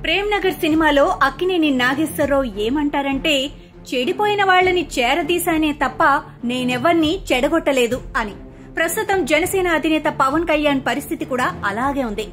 ప్రేమ్ నగర్ సినిమాలో అక్కినేని నాగేశ్వరరావు ఏమంటారంటే, చెడిపోయిన వాళ్లని చేరదీశానే తప్ప నేనెవర్నీ చెడగొట్టలేదు అని. ప్రస్తుతం జనసేన అధినేత పవన్ కళ్యాణ్ పరిస్థితి కూడా అలాగే ఉంది.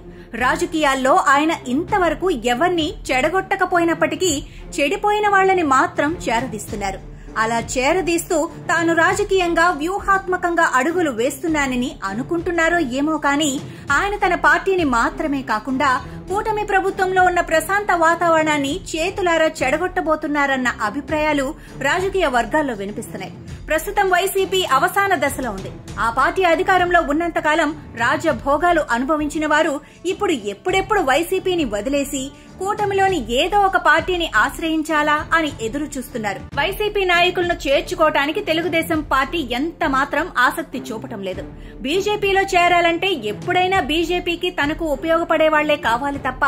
రాజకీయాల్లో ఆయన ఇంతవరకు ఎవర్నీ చెడగొట్టకపోయినప్పటికీ చెడిపోయిన వాళ్లని మాత్రం చేరదీస్తున్నారు. అలా చేరదీస్తూ తాను రాజకీయంగా వ్యూహాత్మకంగా అడుగులు వేస్తున్నానని అనుకుంటున్నారో ఏమో కానీ ఆయన తన పార్టీని మాత్రమే కాకుండా కూటమి ప్రభుత్వంలో ఉన్న ప్రశాంత వాతావరణాన్ని చేతులారా చెడగొట్టబోతున్నారన్న అభిప్రాయాలు రాజకీయ వర్గాల్లో వినిపిస్తున్నాయి. ప్రస్తుతం వైసీపీ అవసాన దశలో ఉంది. ఆ పార్టీ అధికారంలో ఉన్నంతకాలం రాజభోగాలు అనుభవించిన వారు ఇప్పుడు ఎప్పుడెప్పుడు వైసీపీని వదిలేసి కూటమిలోని ఏదో ఒక పార్టీని ఆశ్రయించాలా అని ఎదురు చూస్తున్నారు. వైసీపీ నాయకులను చేర్చుకోవటానికి తెలుగుదేశం పార్టీ ఎంత మాత్రం ఆసక్తి చూపటం లేదు. బీజేపీలో చేరాలంటే ఎప్పుడైనా బీజేపీకి తనకు ఉపయోగపడే వాళ్లే కావాలి తప్ప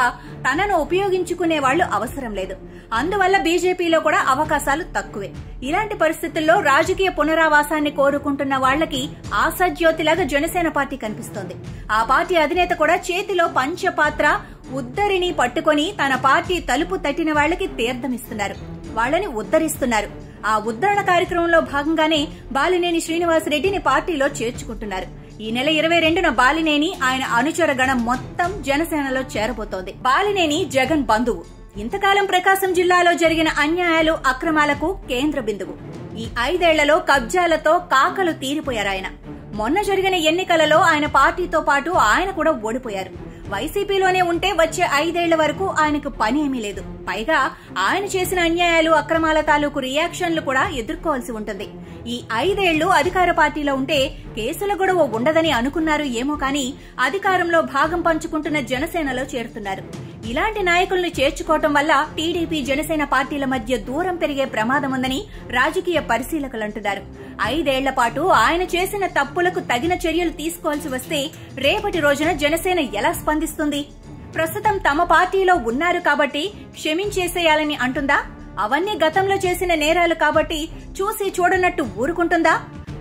తనను ఉపయోగించుకునే వాళ్లు అవసరం లేదు. అందువల్ల బీజేపీలో కూడా అవకాశాలు తక్కువే. ఇలాంటి పరిస్థితుల్లో రాజకీయ పునరావాసాన్ని కోరుకుంటున్న వాళ్లకి ఆశాజ్యోతిలాగా జనసేన పార్టీ కనిపిస్తోంది. ఆ పార్టీ అధినేత కూడా చేతిలో పంచపాత్ర ఉద్దరిని పట్టుకుని తన పార్టీ తలుపు తట్టిన వాళ్లకి తీర్థమిస్తున్నారు, వాళ్లని ఉద్దరిస్తున్నారు. ఆ ఉద్దరణ కార్యక్రమంలో భాగంగానే బాలినేని శ్రీనివాసరెడ్డిని పార్టీలో చేర్చుకుంటున్నారు. ఈ నెల 22న బాలినేని ఆయన అనుచర గణం మొత్తం జనసేనలో చేరబోతోంది. బాలినేని జగన్ బంధువు. ఇంతకాలం ప్రకాశం జిల్లాలో జరిగిన అన్యాయాలు అక్రమాలకు కేంద్ర బిందువు. ఈ 5 ఏళ్లలో కబ్జాలతో కాకలు తీరిపోయారాయన. మొన్న జరిగిన ఎన్నికలలో ఆయన పార్టీతో పాటు ఆయన కూడా ఓడిపోయారు. వైసీపీలోనే ఉంటే వచ్చే 5 ఏళ్ల వరకు ఆయనకు పని ఏమీ లేదు. పైగా ఆయన చేసిన అన్యాయాలు అక్రమాల తాలూకు రియాక్షన్లు కూడా ఎదుర్కోవాల్సి ఉంటుంది. ఈ 5 ఏళ్లు అధికార పార్టీలో ఉంటే కేసుల గొడవ ఉండదని అనుకున్నారు ఏమో కానీ అధికారంలో భాగం పంచుకుంటున్న జనసేనలో చేరుతున్నారు. ఇలాంటి నాయకులను చేర్చుకోవటం వల్ల టీడీపీ జనసేన పార్టీల మధ్య దూరం పెరిగే ప్రమాదం ఉందని రాజకీయ పరిశీలకులు అంటున్నారు. 5 ఏళ్ల పాటు ఆయన చేసిన తప్పులకు తగిన చర్యలు తీసుకోవాల్సి వస్తే రేపటి రోజున జనసేన ఎలా స్పందిస్తుంది? ప్రస్తుతం తమ పార్టీలో ఉన్నారు కాబట్టి క్షమించేసేయాలని అంటుందా? అవన్నీ గతంలో చేసిన నేరాలు కాబట్టి చూసి చూడనట్టు ఊరుకుంటుందా?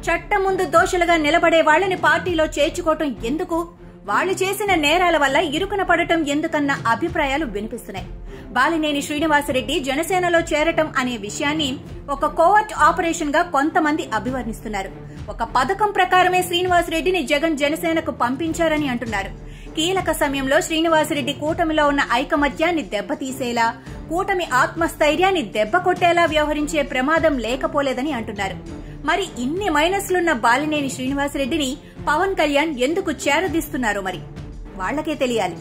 చట్టం ముందు దోషులుగా నిలబడే వాళ్లని పార్టీలో చేర్చుకోవటం ఎందుకు? వాళ్లు చేసిన నేరాల వల్ల ఇరుకున పడటం ఎందుకన్న అభిప్రాయాలు వినిపిస్తున్నాయి. బాలినేని శ్రీనివాసరెడ్డి జనసేనలో చేరటం అనే విషయాన్ని ఒక కోవర్ట్ ఆపరేషన్ గా కొంతమంది అభివర్ణిస్తున్నారు. ఒక పథకం ప్రకారమే శ్రీనివాసరెడ్డిని జగన్ జనసేనకు పంపించారని అంటున్నారు. కీలక సమయంలో శ్రీనివాసరెడ్డి కూటమిలో ఉన్న ఐకమత్యాన్ని దెబ్బతీసేలా, కూటమి ఆత్మస్థైర్యాన్ని దెబ్బ కొట్టేలా వ్యవహరించే ప్రమాదం లేకపోలేదని అంటున్నారు. మరి ఇన్ని మైనస్లున్న బాలినేని శ్రీనివాసరెడ్డిని పవన్ కళ్యాణ్ ఎందుకు చేరదీస్తున్నారో మరి వాళ్లకే తెలియాలి.